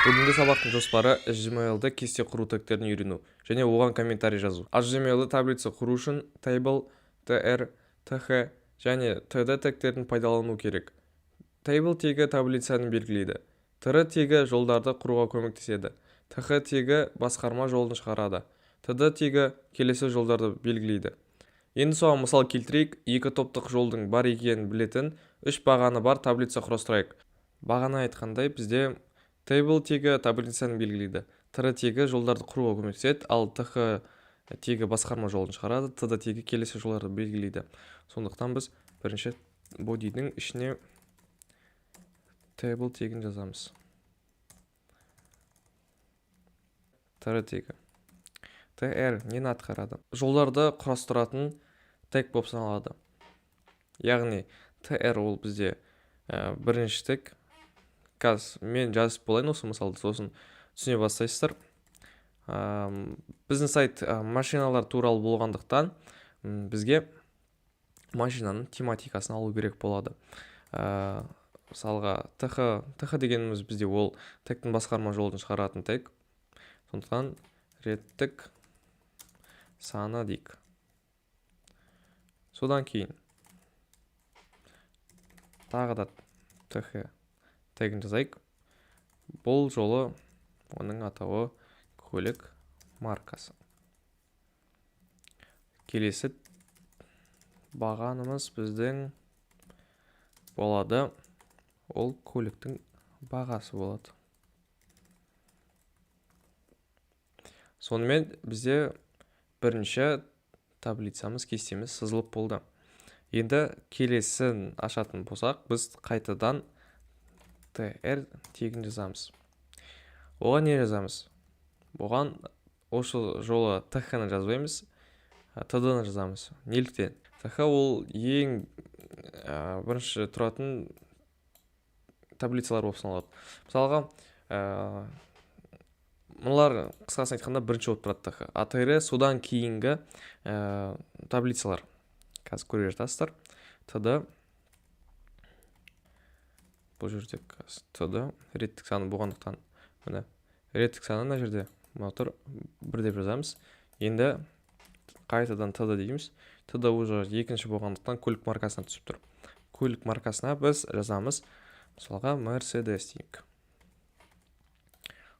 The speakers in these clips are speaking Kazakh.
Бүгінгі сабақтың жоспары HTML-ді кесте құру тегтерін үйрену және оған комментарий жазу. HTML-ді таблица құру үшін table, tr, th және td тегтерін пайдалану керек. Table тегі таблицаны белгілейді. Tr тегі жолдарды құруға көмектеседі. Th тегі басқарма жолын шығарады. Td тегі келесі жолдарды белгілейді. Енді соған мысал келтірейік, екі топтық жолдың бар екенін білетін үш бағаны бар таблица құрастырайық. Бағана айтқандай бізде table тегі таблицаны белгілейді. Tr тегі жолдарды құруға көмектеседі, ал th тегі басқарма жолын шығарады, td тегі келесі жолдарды белгілейді. Сондықтан біз бірінші body'дің ішіне table тегін жазамыз. Tr тегі. tr нені атқарады? Жолдарды құрастыратын тег болып саналады. Яғни tr ол бізде бірінші тег. Қазір мен жазып болайын осы мысалды, сосын түсіне бастайсыздар. Біздің сайт машиналар туралы болғандықтан бізге машинаның тематикасын алу керек болады. Мысалға th дегеніміз бізде ол тегтің басқарма жолын шығаратын тег. Сондықтан реттік саны дейік. Содан кейін тағы да th тегін жазайық. Бұл жолы оның атауы көлік маркасы. Келесі бағанымыз біздің болады. Ол көліктің бағасы болады. Сонымен бізде бірінші таблицамыз, кестеміз сызылып болды. Енді келесін ашатын болсақ, біз қайтадан tr тегін жазамыз. Оған не жазамыз? Оған осы жолы th-ны жазбаймыз, td-ны жазамыз. Неліктен? Th ол ең бірінші тұратын таблицалар болып саналады. Мысалға, мұнлар қысқасын айтқанда бірінші болып тұрады th. Tr содан кейінгі таблицалар. Қазір көре жатасыздар. Td бұл жерде td реттік саны болғандықтан, міне реттік саны мына жерде тұр 1 деп жазамыз. Енді қайтадан td дейміз. Td уже екінші болғандықтан көлік маркасына түсіп тұр. Көлік маркасына біз жазамыз. Мысалға Mercedes дейік.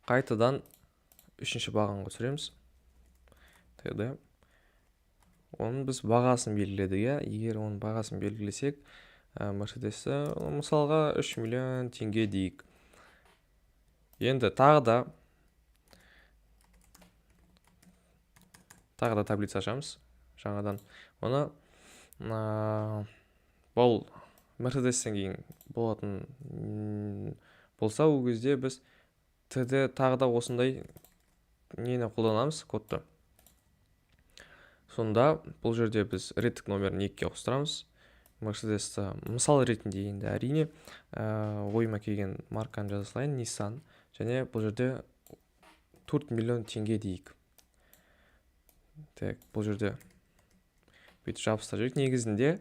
Қайтадан үшінші бағанға түсіреміз. td. Оның біз бағасын белгіледік. Егер оның бағасын белгілесек, Mercedes-і мысалға 3 миллион теңге дейік. Енді тағы да таблица ашамыз. Жаңадан оны бұл Mercedes-тен кейін болатын болса, ол кезде біз td тағы да осындай нені қолданамыз, кодты. Сонда бұл жерде біз реттік номерін 2-ге қостырамыз. Mercedes-ті мысал ретінде енді әрине ойыма келген марканы жаза салайын, Nissan. Және бұл жерде 4 миллион теңге дейік. Бұл жерде бүйтіп жабыстырып жүрейік. Негізінде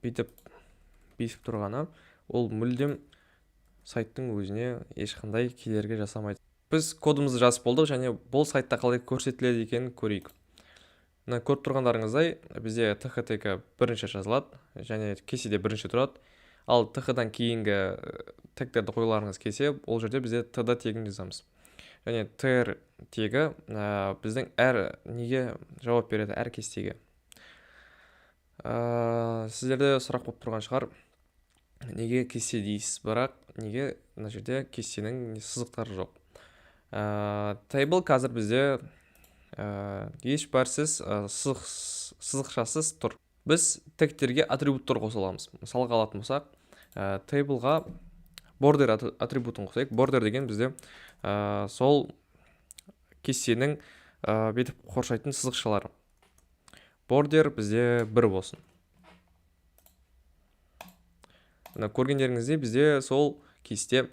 бүйтіп тұрғаны ол мүлдем сайттың өзіне ешқандай кедергі жасамайды. Біз кодымызды жазып болдық және бұл сайтта қалай көрсетіледі екенін көрейік. Көріп тұрғандарыңыздай, бізде th тегі бірінші жазылады және кестеде бірінші тұрады. Ал th-дан кейінгі тегтерді қоюларыңыз келсе, ол жерде бізде td тегін жазамыз. Және tr тегі біздің әр неге жауап береді, әр кестеге. Сіздерде сұрақ болып тұрған шығар, неге кесте дейсіз, бірақ неге мына жерде кестенің сызықтары жоқ. Table қазір бізде ешбірсіз сызықшасыз тұр. Біз тегтерге атрибуттар қоса аламыз. Мысалға алатын болсақ, tableға border атрибутын қосайық. Border деген бізде сол кестенің бетіп қоршайтын сызықшалары. Border бізде 1 болсын. Көргендеріңізде бізде сол кесте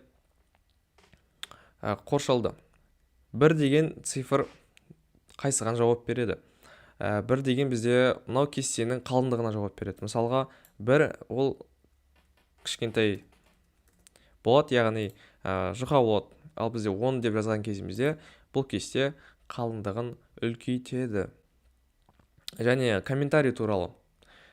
қоршалды. 1 деген цифр қайсыған жауап береді. 1 деген бізде мынау кестенің қалыңдығына жауап береді. Мысалға 1 ол кішкентай болады, яғни жұқа болады. Ал бізде 10 деп жазған кезімізде бұл кесте қалыңдығын үлкейтеді. Және комментарий туралы.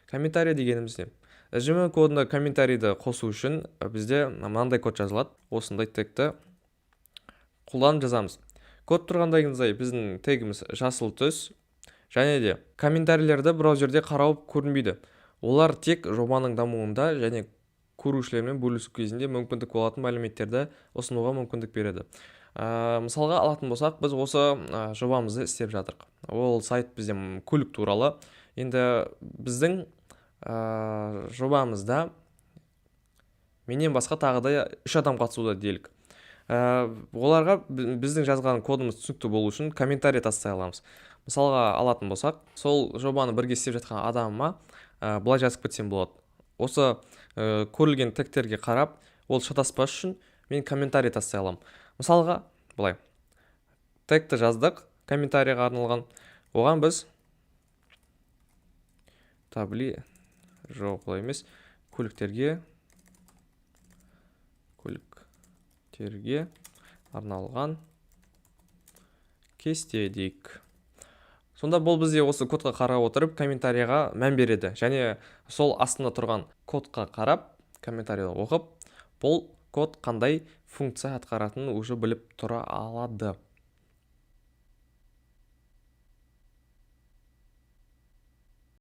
Комментарий дегеніміз не? HTML кодында комментарийді қосу үшін бізде мынандай код жазылады. Осындай тегті қолданып жазамыз. Код тұрғандайыңыздай біздің тегіміз жасыл түс, және де комментарийлерді браузерде қарау көрінбейді. Олар тек жобаның дамуында және көрушілермен бөлісу кезінде мүмкіндік болатын мәліметтерді ұсынуға мүмкіндік береді. Мысалға алатын болсақ, біз осы жобамызды істеп жатырық. Ол сайт бізде көлік туралы. Енді біздің жобамызда менен басқа тағы да 3 адам қатысуда делік. Оларға біздің жазған кодымыз түсінікті болу үшін комментарий тастай аламыз. Мысалға алатын болсақ, сол жобаны бірге істеп жатқан адамыма былай жазып кетсем болады. Осы көрілген тегтерге қарап, ол шатаспас үшін мен комментарий тастай аламын. Мысалға, былай. Тегті жаздық, комментарийға арналған. Оған біз былай емес, көліктерге арналған кесте дейік. Сонда бұл бізде осы кодқа қарап отырып комментарийға мән береді. Және сол астында тұрған кодқа қарап, комментарийді оқып, бұл код қандай функция атқаратынын уже біліп тұра алады.